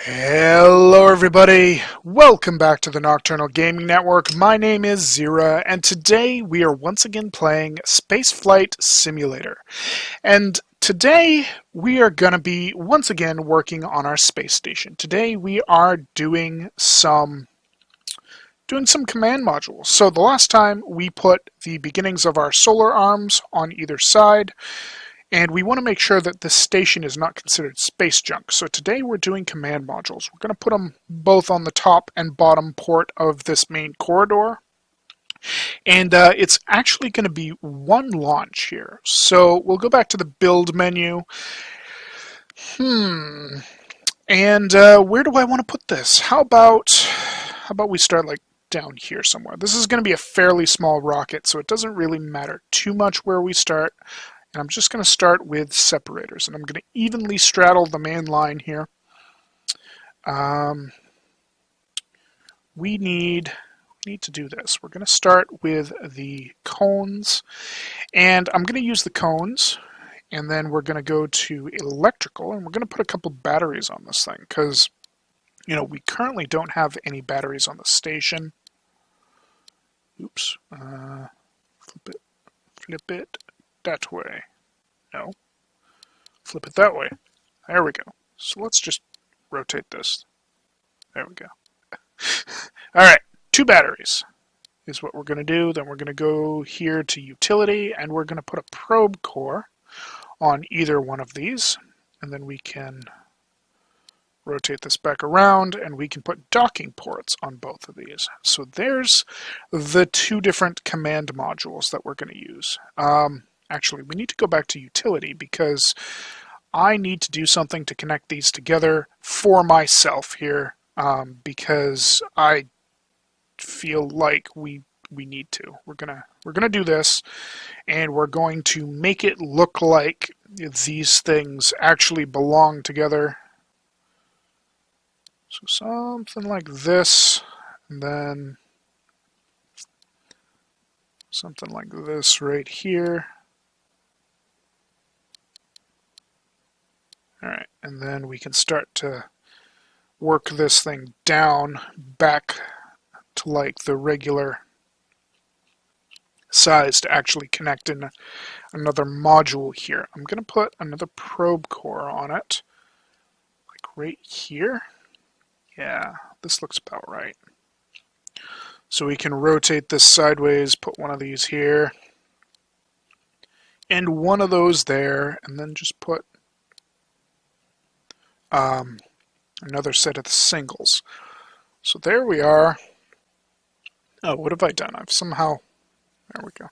Hello everybody, welcome back to the Nocturnal Gaming Network. My name is Xeriua, and today we are once again playing Spaceflight Simulator. And today we are going to be once again working on our space station. Today we are doing some command modules. So the last time we put the beginnings of our solar arms on either side, and we want to make sure that this station is not considered space junk. So today we're doing command modules. We're going to put them both on the top and bottom port of this main corridor. And it's actually going to be one launch here. So we'll go back to the build menu. And where do I want to put this? How about we start like down here somewhere? This is going to be a fairly small rocket, so it doesn't really matter too much where we start. And I'm just going to start with separators, and I'm going to evenly straddle the main line here. We need to do this. We're going to start with the cones, and I'm going to use the cones, and then we're going to go to electrical, and we're going to put a couple batteries on this thing, because, you know, we currently don't have any batteries on the station. Oops. Flip it. That way. No. Flip it that way. There we go. So let's just rotate this. There we go. Alright, 2 batteries is what we're going to do. Then we're going to go here to utility, and we're going to put a probe core on either one of these. And then we can rotate this back around, and we can put docking ports on both of these. So there's the 2 different command modules that we're going to use. Actually, we need to go back to utility because I need to do something to connect these together for myself here, because I feel like we need to. We're gonna do this, and we're going to make it look like these things actually belong together. So something like this, and then something like this right here. Alright, and then we can start to work this thing down back to like the regular size to actually connect in another module here. I'm going to put another probe core on it, like right here. Yeah, this looks about right. So we can rotate this sideways, put one of these here, and one of those there, and then just put another set of the singles. So there we are. Oh, what have I done? I've somehow, there we go,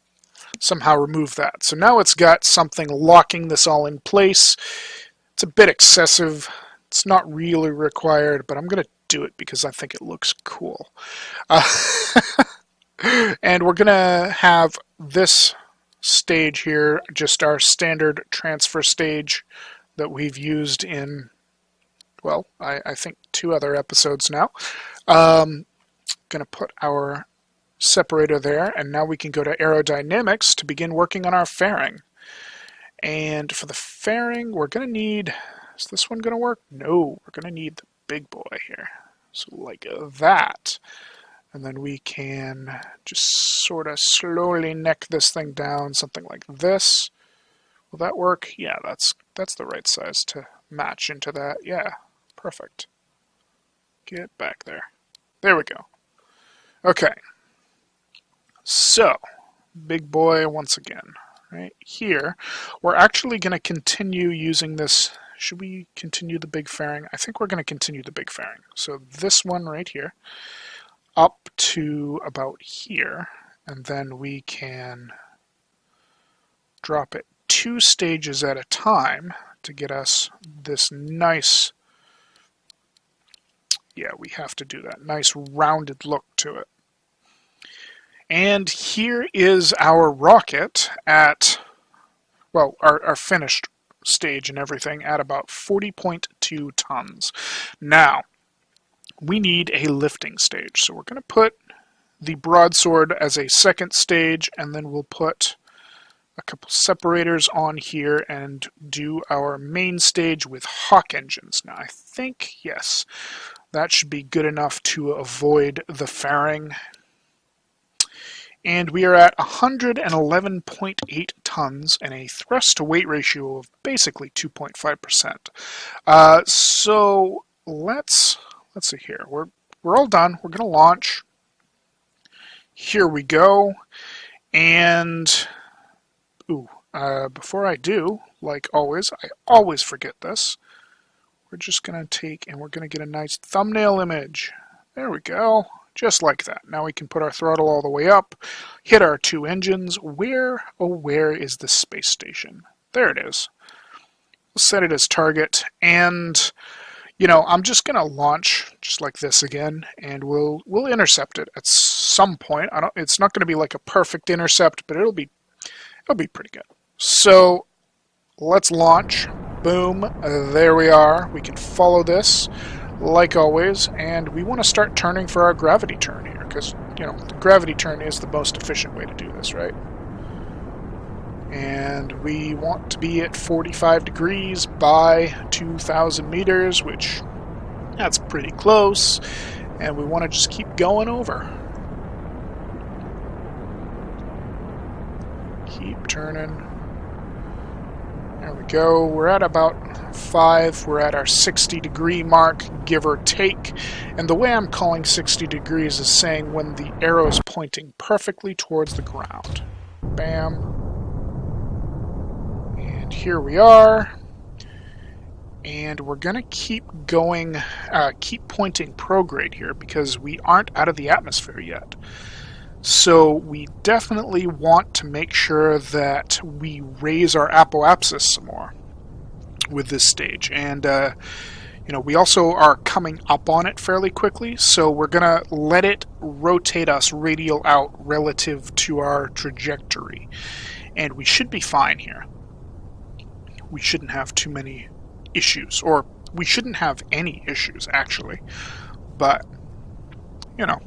somehow removed that. So now it's got something locking this all in place. It's a bit excessive. It's not really required, but I'm going to do it because I think it looks cool. And we're going to have this stage here, just our standard transfer stage that we've used in, well, I think 2 other episodes now. Going to put our separator there, and now we can go to aerodynamics to begin working on our fairing. And for the fairing, we're going to need, is this one going to work? No, we're going to need the big boy here. So like that. And then we can just sort of slowly neck this thing down, something like this. Will that work? Yeah, that's the right size to match into that. Yeah, perfect. Get back there. There we go. Okay. So, big boy once again. Right here, we're actually going to continue using this. Should we continue the big fairing? I think we're going to continue the big fairing. So this one right here, up to about here, and then we can drop it 2 stages at a time to get us this nice, yeah, we have to do that, nice rounded look to it. And here is our rocket at, well, our finished stage and everything at about 40.2 tons. Now, we need a lifting stage. So we're going to put the broadsword as a second stage, and then we'll put a couple separators on here and do our main stage with Hawk engines. Now I think, yes, that should be good enough to avoid the fairing. And we are at 111.8 tons and a thrust to weight ratio of basically 2.5%. So let's see here. We're all done. We're going to launch. Here we go. And before I do, like always, I always forget this. We're just going to take and we're going to get a nice thumbnail image. There we go. Just like that. Now we can put our throttle all the way up, hit our 2 engines. Where, oh where is the space station? There it is. We'll set it as target, and you know, I'm just going to launch just like this again, and we'll intercept it at some point. It's not going to be like a perfect intercept, but it'll be pretty good. So let's launch. Boom. There we are. We can follow this like always, and we want to start turning for our gravity turn here, because, you know, the gravity turn is the most efficient way to do this, right? And we want to be at 45 degrees by 2,000 meters, which that's pretty close, and we want to just keep going over. Keep turning. There we go. We're at about 5. We're at our 60 degree mark, give or take. And the way I'm calling 60 degrees is saying when the arrow is pointing perfectly towards the ground. Bam. And here we are. And we're going to keep going, keep pointing prograde here because we aren't out of the atmosphere yet. So we definitely want to make sure that we raise our apoapsis some more with this stage. And, you know, we also are coming up on it fairly quickly, so we're going to let it rotate us radial out relative to our trajectory. And we should be fine here. We shouldn't have too many issues, or we shouldn't have any issues, actually. But, you know,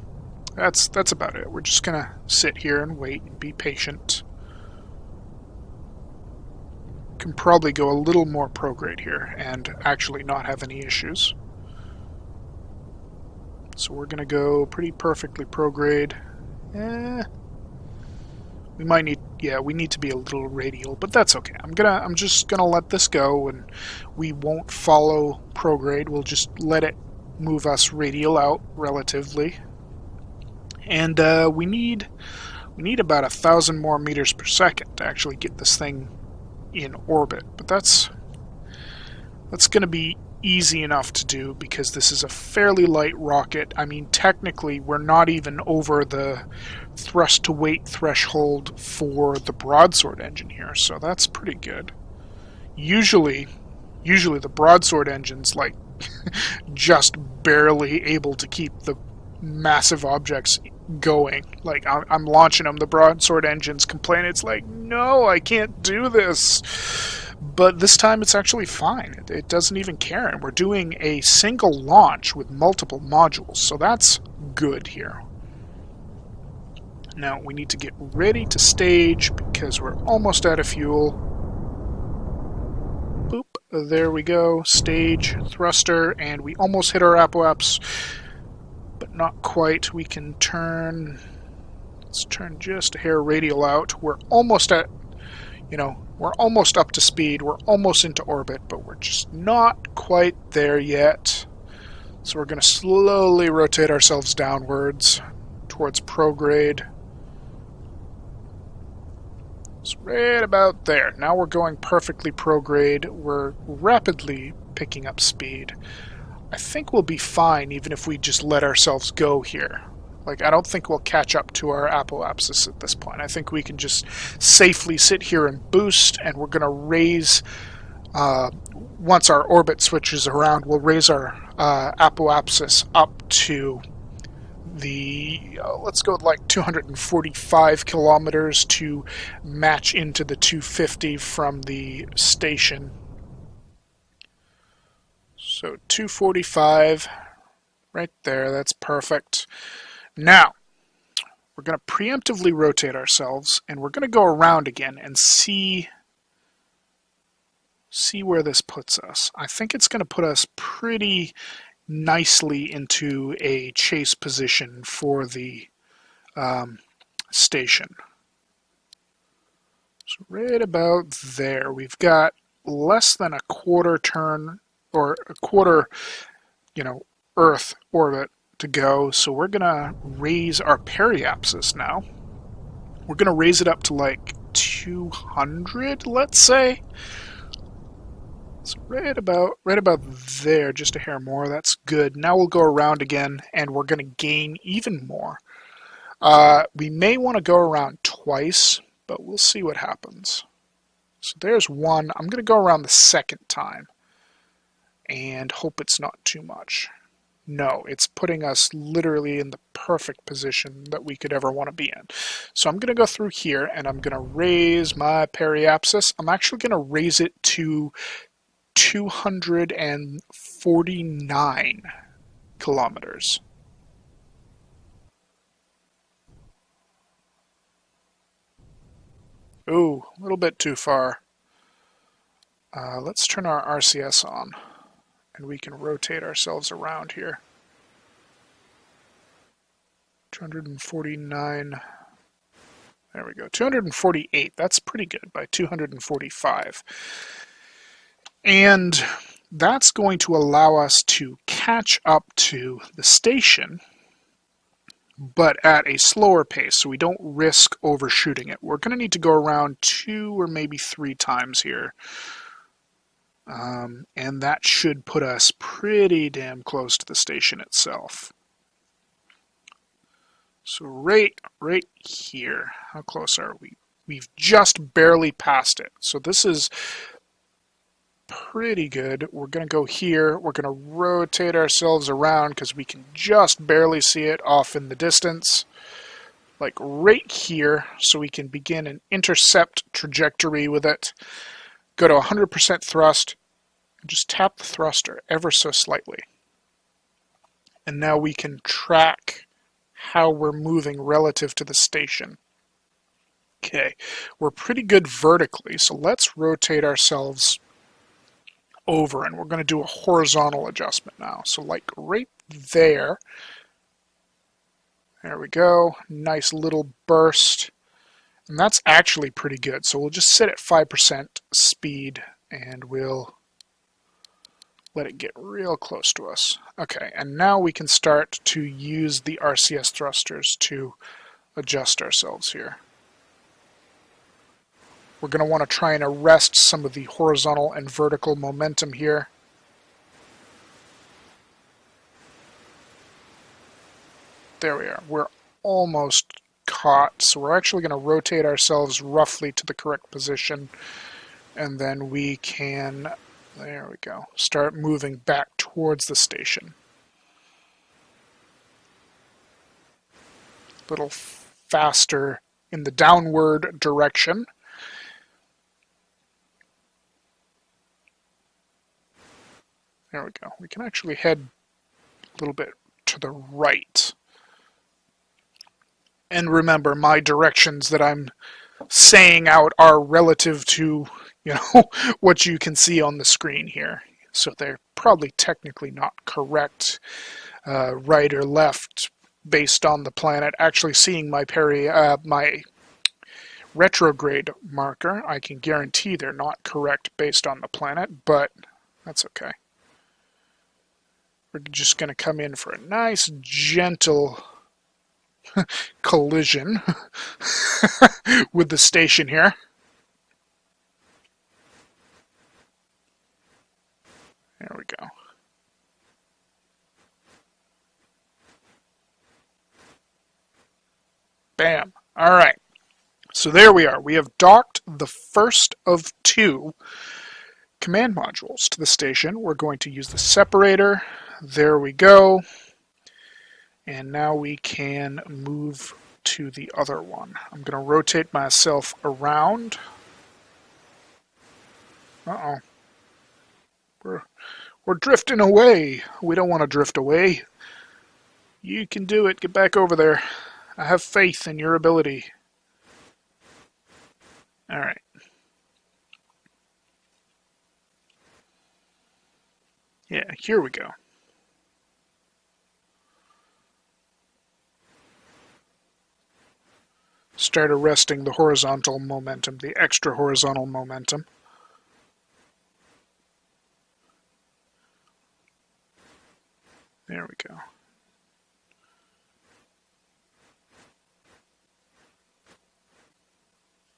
that's about it. We're just going to sit here and wait and be patient. Can probably go a little more prograde here and actually not have any issues. So we're going to go pretty perfectly prograde. We might need, yeah, we need to be a little radial, but that's okay. I'm just gonna let this go, and we won't follow prograde. We'll just let it move us radial out relatively. And we need about 1,000 more meters per second to actually get this thing in orbit. But that's going to be easy enough to do because this is a fairly light rocket. I mean, technically, we're not even over the thrust to weight threshold for the broadsword engine here, so that's pretty good. Usually the broadsword engine's like just barely able to keep the massive objects going. Like, I'm launching them, the broadsword engine's complaining, it's like, no, I can't do this. But this time it's actually fine. It doesn't even care, and we're doing a single launch with multiple modules, so that's good here. Now we need to get ready to stage because we're almost out of fuel. Boop, there we go, stage, thruster, and we almost hit our apoaps, but not quite. We can turn, let's turn just a hair radial out. We're almost at, you know, we're almost up to speed, we're almost into orbit, but we're just not quite there yet. So we're going to slowly rotate ourselves downwards towards prograde. It's right about there. Now we're going perfectly prograde. We're rapidly picking up speed. I think we'll be fine even if we just let ourselves go here. Like, I don't think we'll catch up to our apoapsis at this point. I think we can just safely sit here and boost, and we're going to raise, once our orbit switches around, we'll raise our apoapsis up to the, let's go with like 245 kilometers to match into the 250 from the station. So 245, right there, that's perfect. Now, we're going to preemptively rotate ourselves, and we're going to go around again and see where this puts us. I think it's going to put us pretty nicely into a chase position for the station. So right about there, we've got less than a quarter turn, or a quarter, Earth orbit to go. So we're gonna raise our periapsis now. We're gonna raise it up to like 200, let's say. So right about there, just a hair more. That's good. Now we'll go around again, and we're gonna gain even more. We may want to go around twice, but we'll see what happens. So there's one. I'm going to go around the second time and hope it's not too much. No, it's putting us literally in the perfect position that we could ever want to be in. So I'm going to go through here, and I'm going to raise my periapsis. I'm actually going to raise it to 249 kilometers. Ooh, a little bit too far. Let's turn our RCS on, and we can rotate ourselves around here. 249. There we go. 248. That's pretty good by 245. And that's going to allow us to catch up to the station, but at a slower pace, so we don't risk overshooting it. We're going to need to go around 2 or maybe 3 times here. And that should put us pretty damn close to the station itself. So right here, how close are we? We've just barely passed it. So this is pretty good. We're going to go here. We're going to rotate ourselves around because we can just barely see it off in the distance. Like right here, so we can begin an intercept trajectory with it. Go to 100% thrust, and just tap the thruster ever so slightly. And now we can track how we're moving relative to the station. Okay, we're pretty good vertically, so let's rotate ourselves over, and we're going to do a horizontal adjustment now. So like right there. There we go. Nice little burst. And that's actually pretty good. So we'll just sit at 5% speed, and we'll let it get real close to us. Okay, and now we can start to use the RCS thrusters to adjust ourselves here. We're going to want to try and arrest some of the horizontal and vertical momentum here. There we are. We're almost caught, so we're actually going to rotate ourselves roughly to the correct position, and then we can, there we go, start moving back towards the station. A little faster in the downward direction. There we go. We can actually head a little bit to the right. And remember, my directions that I'm saying out are relative to, what you can see on the screen here. So they're probably technically not correct, right or left, based on the planet. Actually seeing my my retrograde marker, I can guarantee they're not correct based on the planet, but that's okay. We're just going to come in for a nice, gentle collision with the station here. There we go. Bam. All right. So there we are. We have docked the first of 2 command modules to the station. We're going to use the separator. There we go. And now we can move to the other one. I'm going to rotate myself around. Uh-oh. We're drifting away. We don't want to drift away. You can do it. Get back over there. I have faith in your ability. All right. Yeah, here we go. Start arresting the horizontal momentum, the extra horizontal momentum. There we go.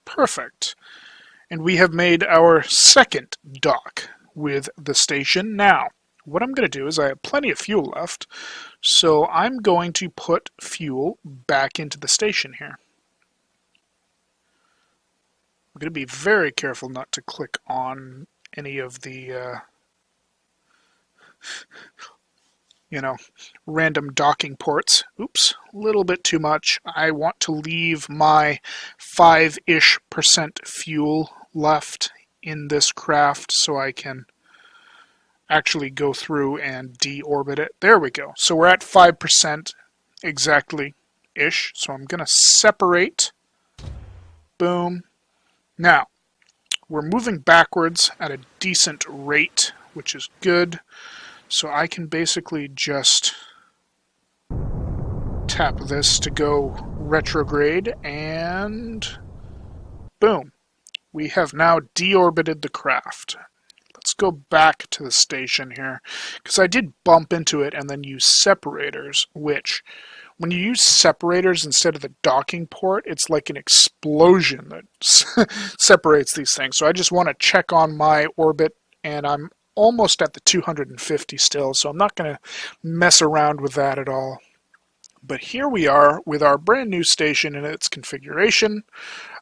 Perfect. And we have made our second dock with the station. Now, what I'm going to do is I have plenty of fuel left, so I'm going to put fuel back into the station here. I'm going to be very careful not to click on any of the random docking ports. Oops, a little bit too much. I want to leave my 5-ish% fuel left in this craft so I can actually go through and deorbit it. There we go. So we're at 5% exactly-ish. So I'm going to separate. Boom. Now, we're moving backwards at a decent rate, which is good. So I can basically just tap this to go retrograde, and boom. We have now deorbited the craft. Let's go back to the station here, because I did bump into it and then use separators, which, when you use separators instead of the docking port, it's like an explosion that separates these things. So I just want to check on my orbit, and I'm almost at the 250 still, so I'm not going to mess around with that at all. But here we are with our brand new station in its configuration.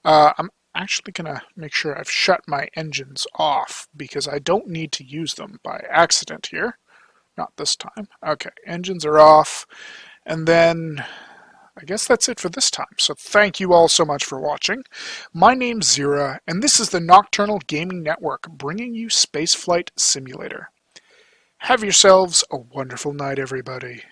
I'm actually going to make sure I've shut my engines off because I don't need to use them by accident here. Not this time. Okay, engines are off. And then I guess that's it for this time. So thank you all so much for watching. My name's Xeriua, and this is the Nocturnal Gaming Network bringing you Spaceflight Simulator. Have yourselves a wonderful night, everybody.